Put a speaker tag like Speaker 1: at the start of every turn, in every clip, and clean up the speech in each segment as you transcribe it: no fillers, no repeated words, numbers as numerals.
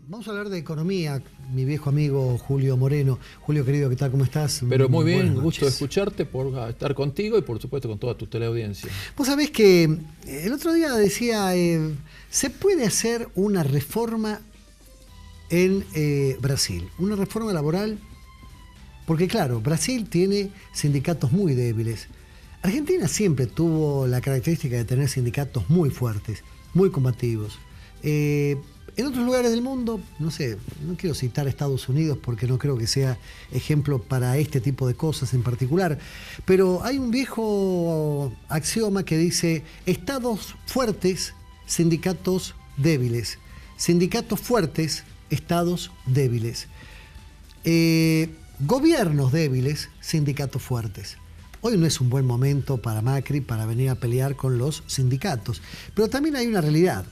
Speaker 1: Vamos a hablar de economía, mi viejo amigo Julio Moreno. Julio, querido, ¿qué tal? ¿Cómo estás?
Speaker 2: Pero muy bien, gusto de escucharte, por estar contigo y por supuesto con toda tu teleaudiencia.
Speaker 1: Vos sabés que el otro día decía, se puede hacer una reforma en Brasil, una reforma laboral, porque claro, Brasil tiene sindicatos muy débiles. Argentina siempre tuvo la característica de tener sindicatos muy fuertes, muy combativos. En otros lugares del mundo, no sé, no quiero citar a Estados Unidos porque no creo que sea ejemplo para este tipo de cosas en particular, pero hay un viejo axioma que dice: estados fuertes, sindicatos débiles. Sindicatos fuertes, estados débiles. Gobiernos débiles, sindicatos fuertes. Hoy no es un buen momento para Macri para venir a pelear con los sindicatos, pero también hay una realidad.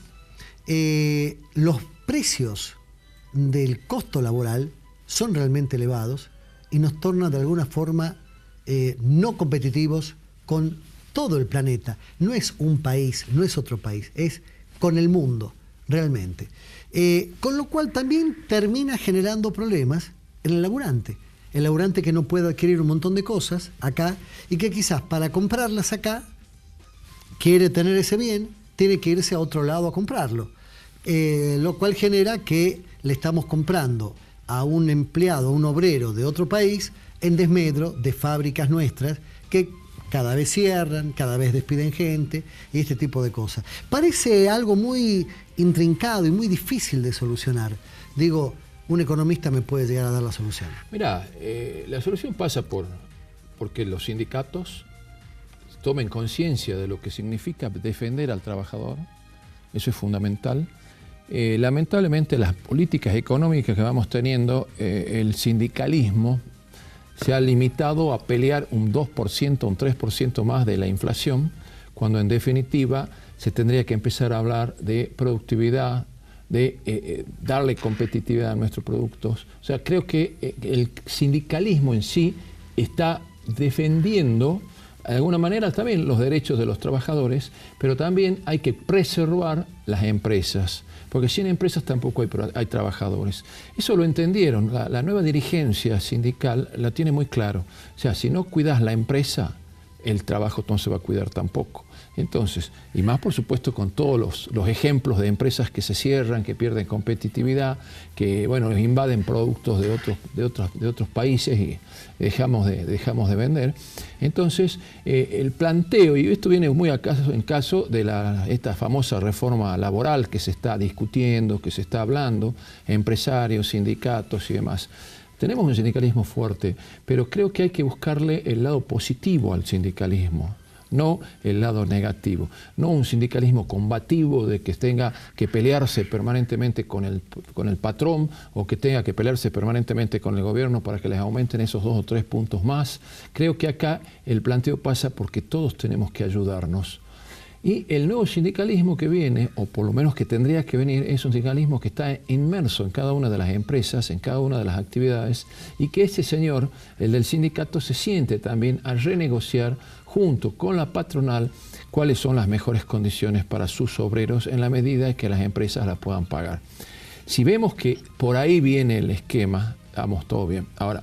Speaker 1: Los precios del costo laboral son realmente elevados y nos tornan de alguna forma no competitivos con todo el planeta. No es un país, no es otro país, es con el mundo, realmente. Con lo cual también termina generando problemas en el laburante. El laburante que no puede adquirir un montón de cosas acá y que quizás para comprarlas acá quiere tener ese bien, tiene que irse a otro lado a comprarlo. Lo cual genera que le estamos comprando a un empleado, a un obrero de otro país, en desmedro de fábricas nuestras que cada vez cierran, cada vez despiden gente y este tipo de cosas. Parece algo muy intrincado y muy difícil de solucionar. Digo, un economista me puede llegar a dar la solución.
Speaker 2: Mirá, la solución pasa porque los sindicatos tomen conciencia de lo que significa defender al trabajador. Eso es fundamental. Lamentablemente las políticas económicas que vamos teniendo, el sindicalismo se ha limitado a pelear un 2%, un 3% más de la inflación, cuando en definitiva se tendría que empezar a hablar de productividad, de darle competitividad a nuestros productos. O sea, creo que el sindicalismo en sí está defendiendo de alguna manera también los derechos de los trabajadores, pero también hay que preservar las empresas, porque sin empresas tampoco hay trabajadores. Eso lo entendieron, la nueva dirigencia sindical la tiene muy claro. O sea, si no cuidas la empresa, el trabajo no se va a cuidar tampoco. Entonces, y más por supuesto con todos los ejemplos de empresas que se cierran, que pierden competitividad, que bueno, invaden productos de otros países y dejamos de vender. Entonces, el planteo, y esto viene muy en caso de esta famosa reforma laboral que se está discutiendo, que se está hablando, empresarios, sindicatos y demás. Tenemos un sindicalismo fuerte, pero creo que hay que buscarle el lado positivo al sindicalismo, no el lado negativo. No un sindicalismo combativo de que tenga que pelearse permanentemente con el patrón o que tenga que pelearse permanentemente con el gobierno para que les aumenten esos 2 o 3 puntos más. Creo que acá el planteo pasa porque todos tenemos que ayudarnos. Y el nuevo sindicalismo que viene, o por lo menos que tendría que venir, es un sindicalismo que está inmerso en cada una de las empresas, en cada una de las actividades, y que ese señor, el del sindicato, se siente también a renegociar junto con la patronal cuáles son las mejores condiciones para sus obreros en la medida que las empresas las puedan pagar. Si vemos que por ahí viene el esquema, vamos todo bien. Ahora,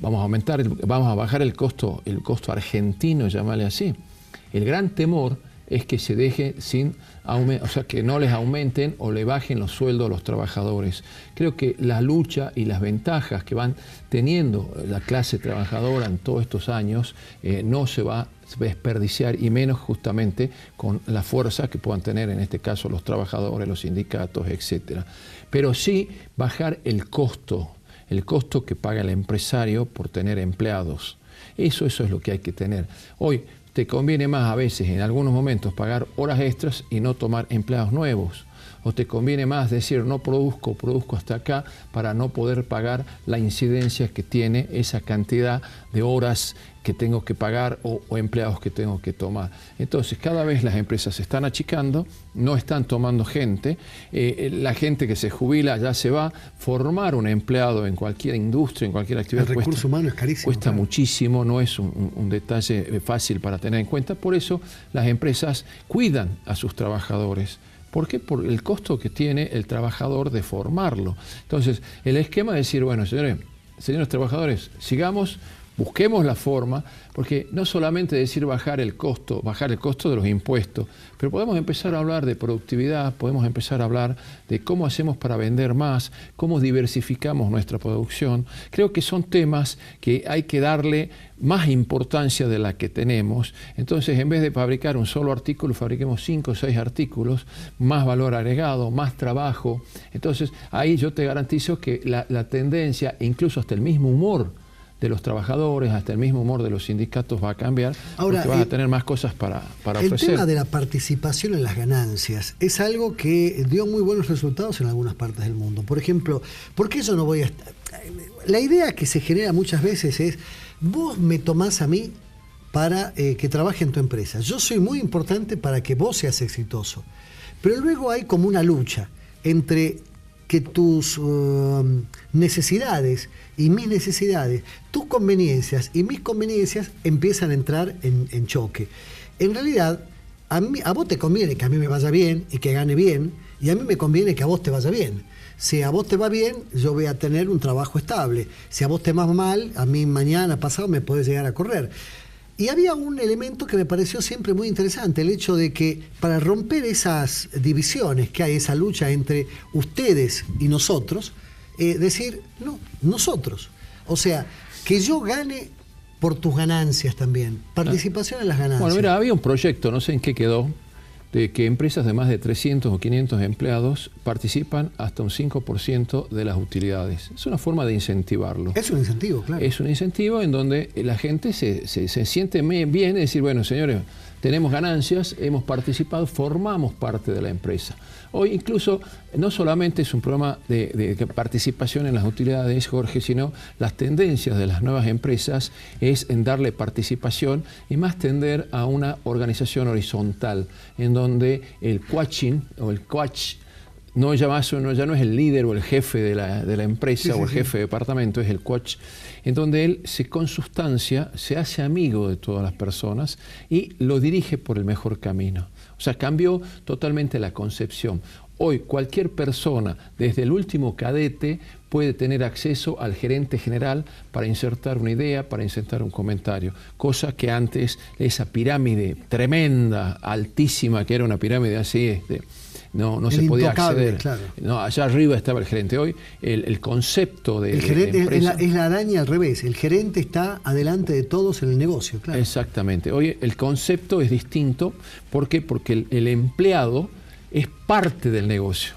Speaker 2: vamos a bajar el costo argentino, llamarle así. El gran temor es que se deje sin aumento, o sea, que no les aumenten o le bajen los sueldos a los trabajadores. Creo que la lucha y las ventajas que van teniendo la clase trabajadora en todos estos años no se va a desperdiciar, y menos justamente con la fuerza que puedan tener en este caso los trabajadores, los sindicatos, etcétera. Pero sí bajar el costo que paga el empresario por tener empleados. Eso es lo que hay que tener. Hoy te conviene más a veces, en algunos momentos, pagar horas extras y no tomar empleados nuevos. O te conviene más decir, no produzco hasta acá para no poder pagar la incidencia que tiene esa cantidad de horas que tengo que pagar o empleados que tengo que tomar. Entonces, cada vez las empresas se están achicando, no están tomando gente, la gente que se jubila ya se va. Formar un empleado en cualquier industria, en cualquier actividad,
Speaker 1: el recurso humano es carísimo.
Speaker 2: Cuesta muchísimo, no es un detalle fácil para tener en cuenta. Por eso las empresas cuidan a sus trabajadores, ¿Por qué? Por el costo que tiene el trabajador de formarlo. Entonces, el esquema es decir, bueno, señores trabajadores, sigamos, busquemos la forma, porque no solamente decir bajar el costo de los impuestos, pero podemos empezar a hablar de productividad, podemos empezar a hablar de cómo hacemos para vender más, cómo diversificamos nuestra producción. Creo que son temas que hay que darle más importancia de la que tenemos. Entonces, en vez de fabricar un solo artículo, fabriquemos 5 o 6 artículos, más valor agregado, más trabajo. Entonces, ahí yo te garantizo que la tendencia, incluso hasta el mismo humor de los trabajadores, hasta el mismo humor de los sindicatos va a cambiar. Ahora, porque vas a tener más cosas para ofrecer.
Speaker 1: El tema de la participación en las ganancias es algo que dio muy buenos resultados en algunas partes del mundo. Por ejemplo, ¿por qué yo no voy a estar? La idea que se genera muchas veces es, vos me tomás a mí para que trabaje en tu empresa. Yo soy muy importante para que vos seas exitoso. Pero luego hay como una lucha entre que tus necesidades y mis necesidades, tus conveniencias y mis conveniencias empiezan a entrar en choque. En realidad, a vos te conviene que a mí me vaya bien y que gane bien, y a mí me conviene que a vos te vaya bien. Si a vos te va bien, yo voy a tener un trabajo estable. Si a vos te va mal, a mí mañana, pasado, me podés llegar a correr. Y había un elemento que me pareció siempre muy interesante, el hecho de que para romper esas divisiones que hay, esa lucha entre ustedes y nosotros, decir, no, nosotros. O sea, que yo gane por tus ganancias también, participación en las ganancias.
Speaker 2: Bueno, mira, había un proyecto, no sé en qué quedó, de que empresas de más de 300 o 500 empleados participan hasta un 5% de las utilidades. Es una forma de incentivarlo.
Speaker 1: Es un incentivo, claro.
Speaker 2: Es un incentivo en donde la gente se siente bien, es decir, bueno, señores, tenemos ganancias, hemos participado, formamos parte de la empresa. Hoy incluso no solamente es un programa de participación en las utilidades, Jorge, sino las tendencias de las nuevas empresas es en darle participación y más tender a una organización horizontal, en donde el coaching o el coach ya no es el líder o el jefe de la empresa o el jefe de departamento, es el coach, en donde él se consustancia, se hace amigo de todas las personas y lo dirige por el mejor camino. O sea, cambió totalmente la concepción. Hoy cualquier persona, desde el último cadete, puede tener acceso al gerente general para insertar una idea, para insertar un comentario. Cosa que antes, esa pirámide tremenda, altísima, que era una pirámide así, no se podía acceder. Claro. No, allá arriba estaba el gerente. Hoy el concepto de...
Speaker 1: El gerente es la araña al revés. El gerente está adelante de todos en el negocio. Claro.
Speaker 2: Exactamente. Hoy el concepto es distinto. ¿Por qué? Porque el empleado es parte del negocio.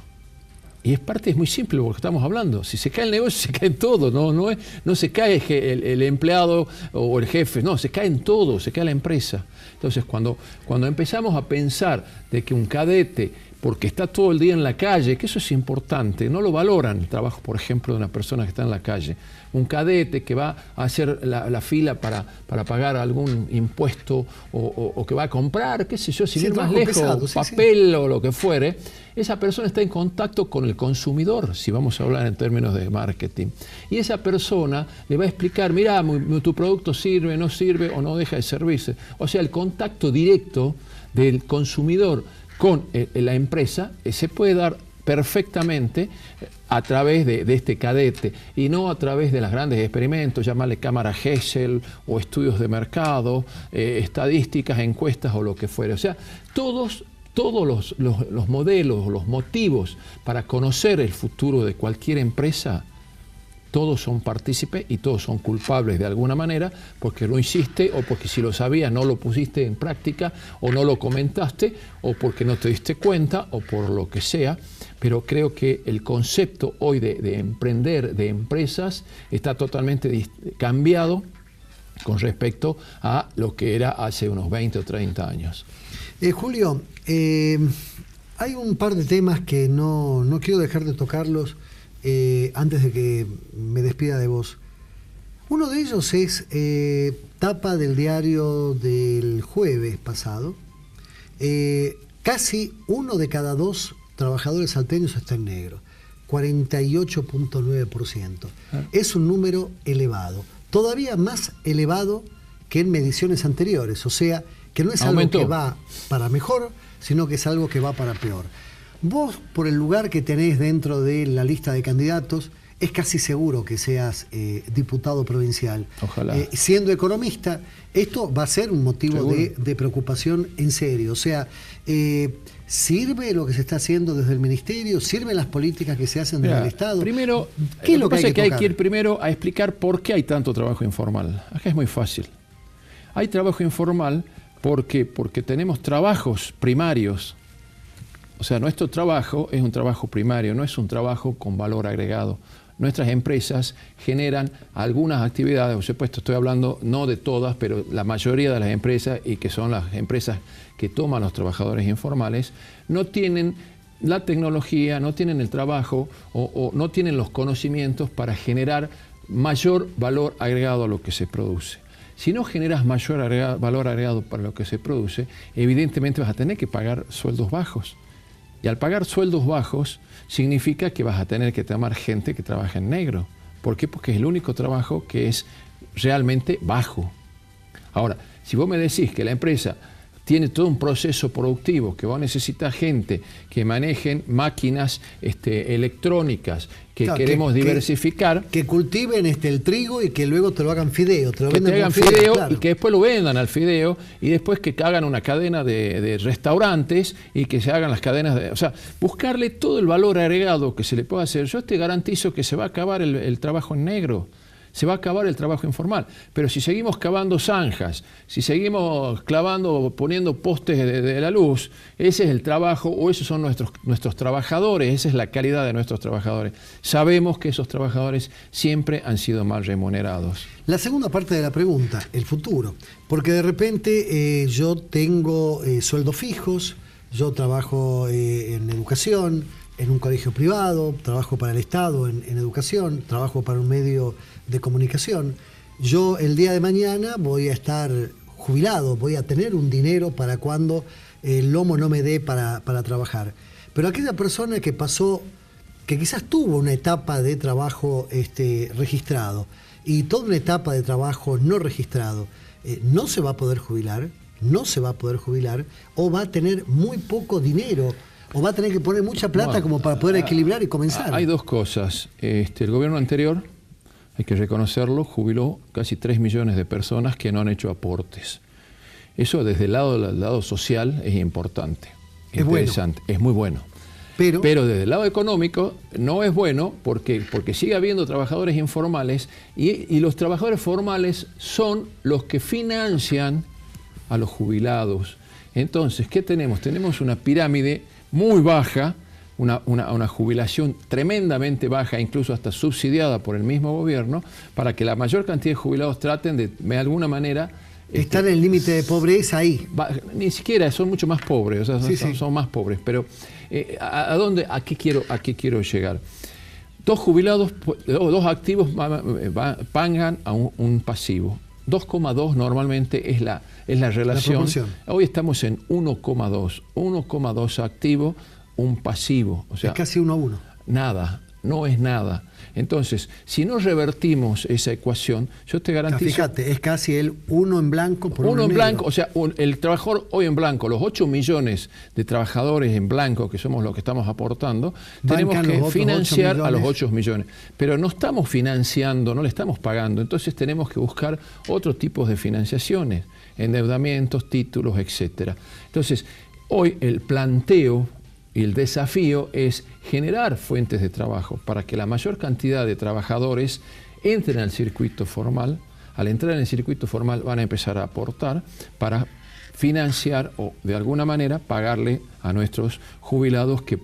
Speaker 2: Y es muy simple porque estamos hablando. Si se cae el negocio, se cae en todo. No se cae el empleado o el jefe. No, se cae en todo, se cae la empresa. Entonces, cuando empezamos a pensar de que un cadete, porque está todo el día en la calle, que eso es importante, no lo valoran el trabajo, por ejemplo, de una persona que está en la calle. Un cadete que va a hacer la fila para pagar algún impuesto o que va a comprar, qué sé yo, sin ir más lejos, pesado, papel o lo que fuere, esa persona está en contacto con el consumidor, si vamos a hablar en términos de marketing. Y esa persona le va a explicar, mira, tu producto sirve, no sirve o no deja de servirse. O sea, el contacto directo del consumidor con la empresa se puede dar perfectamente a través de este cadete y no a través de los grandes experimentos, llamarle cámara Gesell o estudios de mercado, estadísticas, encuestas o lo que fuere. O sea, todos los modelos, los motivos para conocer el futuro de cualquier empresa, todos son partícipes y todos son culpables de alguna manera porque lo hiciste o porque si lo sabías no lo pusiste en práctica o no lo comentaste o porque no te diste cuenta o por lo que sea. Pero creo que el concepto hoy de emprender, de empresas, está totalmente cambiado con respecto a lo que era hace unos 20 o 30 años.
Speaker 1: Julio, hay un par de temas que no quiero dejar de tocarlos antes de que me despida de vos. Uno de ellos es tapa del diario del jueves pasado. Casi 1 de cada 2 trabajadores salteños está en negro, 48.9%. Es un número elevado, todavía más elevado que en mediciones anteriores, o sea, que no es algo que va para mejor, sino que es algo que va para peor. Vos, por el lugar que tenés dentro de la lista de candidatos, es casi seguro que seas diputado provincial.
Speaker 2: Ojalá.
Speaker 1: Siendo economista, esto va a ser un motivo de preocupación en serio. O sea, ¿sirve lo que se está haciendo desde el Ministerio? ¿Sirven las políticas que se hacen desde el Estado?
Speaker 2: Primero,
Speaker 1: ¿qué es lo que
Speaker 2: hay que ir primero a explicar por qué hay tanto trabajo informal. Acá es muy fácil. Hay trabajo informal porque tenemos trabajos primarios. O sea, nuestro trabajo es un trabajo primario, no es un trabajo con valor agregado. Nuestras empresas generan algunas actividades, por supuesto estoy hablando no de todas, pero la mayoría de las empresas, y que son las empresas que toman los trabajadores informales, no tienen la tecnología, no tienen el trabajo o no tienen los conocimientos para generar mayor valor agregado a lo que se produce. Si no generas mayor valor agregado para lo que se produce, evidentemente vas a tener que pagar sueldos bajos. Y al pagar sueldos bajos significa que vas a tener que tomar gente que trabaja en negro. ¿Por qué? Porque es el único trabajo que es realmente bajo. Ahora, si vos me decís que la empresa tiene todo un proceso productivo, que vos necesitas gente que manejen máquinas electrónicas, que queremos diversificar.
Speaker 1: Que cultiven el trigo y que luego te lo hagan fideo.
Speaker 2: Que te hagan fideo, claro. Y que después lo vendan al fideo y después que hagan una cadena de restaurantes y que se hagan las cadenas de... O sea, buscarle todo el valor agregado que se le pueda hacer. Yo te garantizo que se va a acabar el trabajo en negro. Se va a acabar el trabajo informal. Pero si seguimos cavando zanjas, si seguimos clavando, poniendo postes de la luz, ese es el trabajo, o esos son nuestros trabajadores, esa es la calidad de nuestros trabajadores. Sabemos que esos trabajadores siempre han sido mal remunerados.
Speaker 1: La segunda parte de la pregunta, el futuro. Porque de repente yo tengo sueldos fijos, yo trabajo en educación, en un colegio privado, trabajo para el Estado en educación, trabajo para un medio de comunicación. Yo el día de mañana voy a estar jubilado, voy a tener un dinero para cuando el lomo no me dé para trabajar. Pero aquella persona que pasó, que quizás tuvo una etapa de trabajo registrado y toda una etapa de trabajo no registrado, no se va a poder jubilar, o va a tener muy poco dinero, o va a tener que poner mucha plata como para poder equilibrar y comenzar.
Speaker 2: Hay dos cosas. El gobierno anterior, hay que reconocerlo, jubiló casi 3 millones de personas que no han hecho aportes. Eso desde el lado social es importante, interesante, es muy bueno. Pero desde el lado económico no es bueno porque sigue habiendo trabajadores informales y los trabajadores formales son los que financian a los jubilados. Entonces, ¿qué tenemos? Tenemos una pirámide muy baja, una jubilación tremendamente baja, incluso hasta subsidiada por el mismo gobierno, para que la mayor cantidad de jubilados traten de alguna manera...
Speaker 1: Están en el límite de pobreza ahí.
Speaker 2: Ni siquiera, son mucho más pobres, o sea, son más pobres. Pero ¿a qué quiero llegar? Dos jubilados, dos activos pagan a un pasivo. 2,2 normalmente es la relación. Hoy estamos en 1,2. 1,2 activo, un pasivo. O sea,
Speaker 1: es casi 1 a 1.
Speaker 2: Nada, no es nada. Entonces, si no revertimos esa ecuación, yo te garantizo...
Speaker 1: Fíjate, es casi el 1 en blanco por 1 en
Speaker 2: blanco. O sea, el trabajador hoy en blanco, los 8 millones de trabajadores en blanco, que somos los que estamos aportando, tenemos que financiar a los 8 millones. Pero no estamos financiando, no le estamos pagando. Entonces tenemos que buscar otros tipos de financiaciones, endeudamientos, títulos, etcétera. Entonces, hoy el planteo y el desafío es generar fuentes de trabajo para que la mayor cantidad de trabajadores entren al circuito formal. Al entrar en el circuito formal van a empezar a aportar para financiar o de alguna manera pagarle a nuestros jubilados que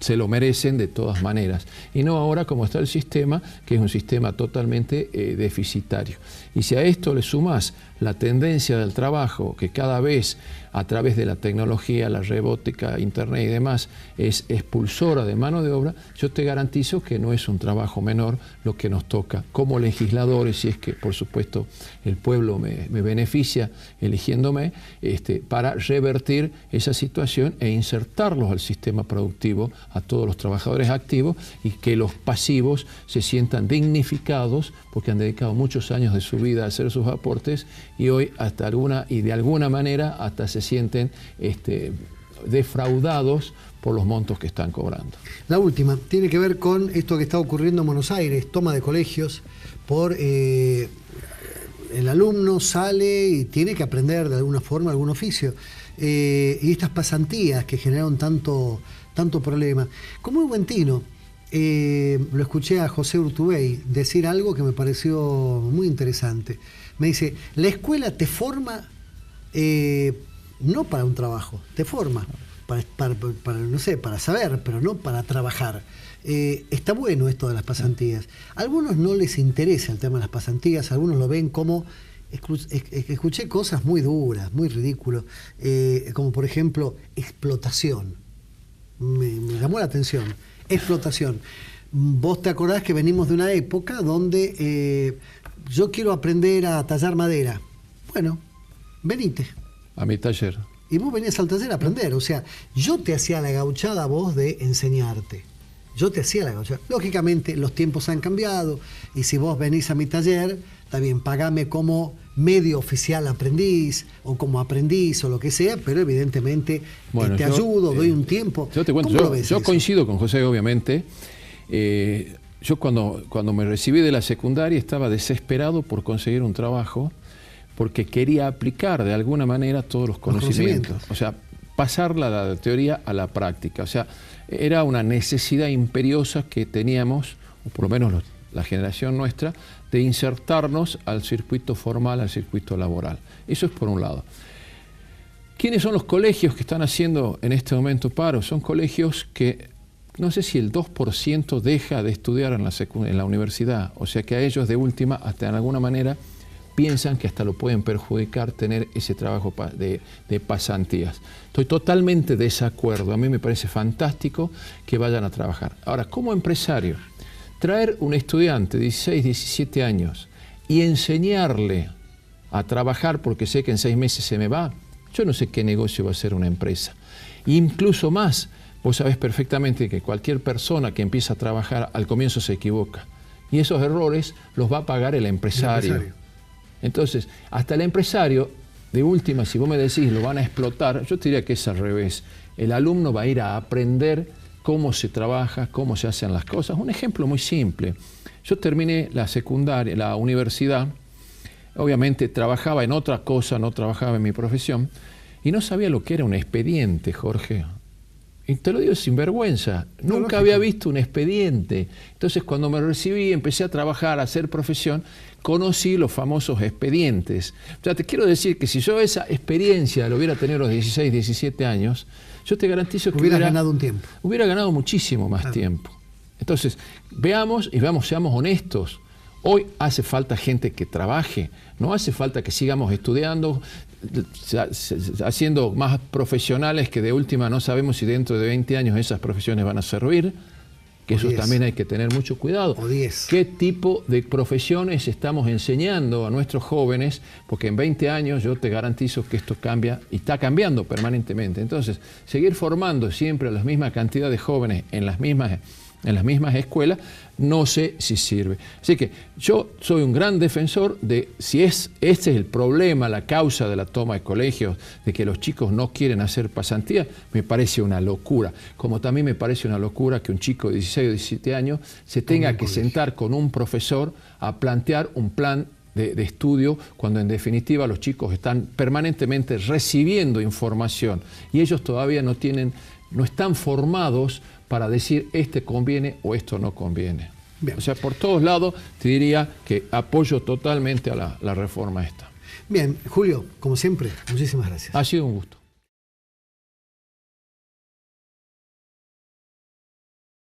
Speaker 2: se lo merecen de todas maneras. Y no ahora como está el sistema, que es un sistema totalmente deficitario. Y si a esto le sumas la tendencia del trabajo, que cada vez a través de la tecnología, la robótica, internet y demás, es expulsora de mano de obra, yo te garantizo que no es un trabajo menor lo que nos toca como legisladores, si es que, por supuesto, el pueblo me beneficia eligiéndome, para revertir esa situación e insertarlos al sistema productivo, a todos los trabajadores activos, y que los pasivos se sientan dignificados porque han dedicado muchos años de su vida a hacer sus aportes y hoy de alguna manera hasta se sienten defraudados por los montos que están cobrando.
Speaker 1: La última tiene que ver con esto que está ocurriendo en Buenos Aires, toma de colegios por... el alumno sale y tiene que aprender de alguna forma algún oficio. Y estas pasantías que generaron tanto problema. Con muy buen tino, lo escuché a José Urtubey decir algo que me pareció muy interesante. Me dice, la escuela te forma no para un trabajo, te forma para no sé, para saber, pero no para trabajar. Está bueno esto de las pasantías. A algunos no les interesa el tema de las pasantías, algunos lo ven como... Escuché cosas muy duras, muy ridículas, como por ejemplo, explotación. Me llamó la atención. Explotación. Vos te acordás que venimos de una época donde yo quiero aprender a tallar madera. Bueno, venite.
Speaker 2: A mi taller.
Speaker 1: Y vos venías al taller a aprender. O sea, yo te hacía la gauchada a vos de enseñarte. Yo te hacía la gauchada. Lógicamente, los tiempos han cambiado. Y si vos venís a mi taller, está bien, pagame como medio oficial aprendiz, o como aprendiz, o lo que sea, pero evidentemente bueno, te ayudo, doy un tiempo.
Speaker 2: Yo te cuento, yo coincido con José, obviamente. Yo cuando me recibí de la secundaria estaba desesperado por conseguir un trabajo, porque quería aplicar de alguna manera todos los conocimientos. O sea, pasar la teoría a la práctica. O sea, era una necesidad imperiosa que teníamos, o por lo menos la generación nuestra, de insertarnos al circuito formal, al circuito laboral. Eso es por un lado. ¿Quiénes son los colegios que están haciendo en este momento paro? Son colegios que, no sé si el 2% deja de estudiar en la universidad. O sea que a ellos de última, hasta en alguna manera, piensan que hasta lo pueden perjudicar tener ese trabajo de pasantías. Estoy totalmente de desacuerdo. A mí me parece fantástico que vayan a trabajar. Ahora, como empresario, traer un estudiante de 16, 17 años y enseñarle a trabajar porque sé que en 6 meses se me va, yo no sé qué negocio va a ser una empresa. Incluso más, vos sabés perfectamente que cualquier persona que empieza a trabajar al comienzo se equivoca. Y esos errores los va a pagar el empresario. Entonces, hasta el empresario, de última, si vos me decís lo van a explotar, yo te diría que es al revés. El alumno va a ir a aprender cómo se trabaja, cómo se hacen las cosas. Un ejemplo muy simple. Yo terminé la secundaria, la universidad, obviamente trabajaba en otra cosa, no trabajaba en mi profesión, y no sabía lo que era un expediente, Jorge. Y te lo digo sin vergüenza, nunca había visto un expediente. Entonces cuando me recibí, empecé a trabajar, a hacer profesión, conocí los famosos expedientes. O sea, te quiero decir que si yo esa experiencia lo hubiera tenido a los 16, 17 años, yo te garantizo que
Speaker 1: hubiera ganado un tiempo.
Speaker 2: Hubiera ganado muchísimo más tiempo. Entonces, veamos, seamos honestos. Hoy hace falta gente que trabaje, no hace falta que sigamos estudiando, haciendo más profesionales que de última no sabemos si dentro de 20 años esas profesiones van a servir, que eso también hay que tener mucho cuidado. ¿Qué tipo de profesiones estamos enseñando a nuestros jóvenes? Porque en 20 años yo te garantizo que esto cambia y está cambiando permanentemente. Entonces, seguir formando siempre a la misma cantidad de jóvenes en las mismas escuelas, no sé si sirve. Así que yo soy un gran defensor de, si este es el problema, la causa de la toma de colegios, de que los chicos no quieren hacer pasantía, me parece una locura. Como también me parece una locura que un chico de 16 o 17 años se tenga que sentar con un profesor a plantear un plan de estudio, cuando en definitiva los chicos están permanentemente recibiendo información y ellos todavía no están formados para decir este conviene o esto no conviene. Bien. O sea, por todos lados te diría que apoyo totalmente a la reforma esta.
Speaker 1: Bien, Julio, como siempre, muchísimas gracias.
Speaker 2: Ha sido un gusto.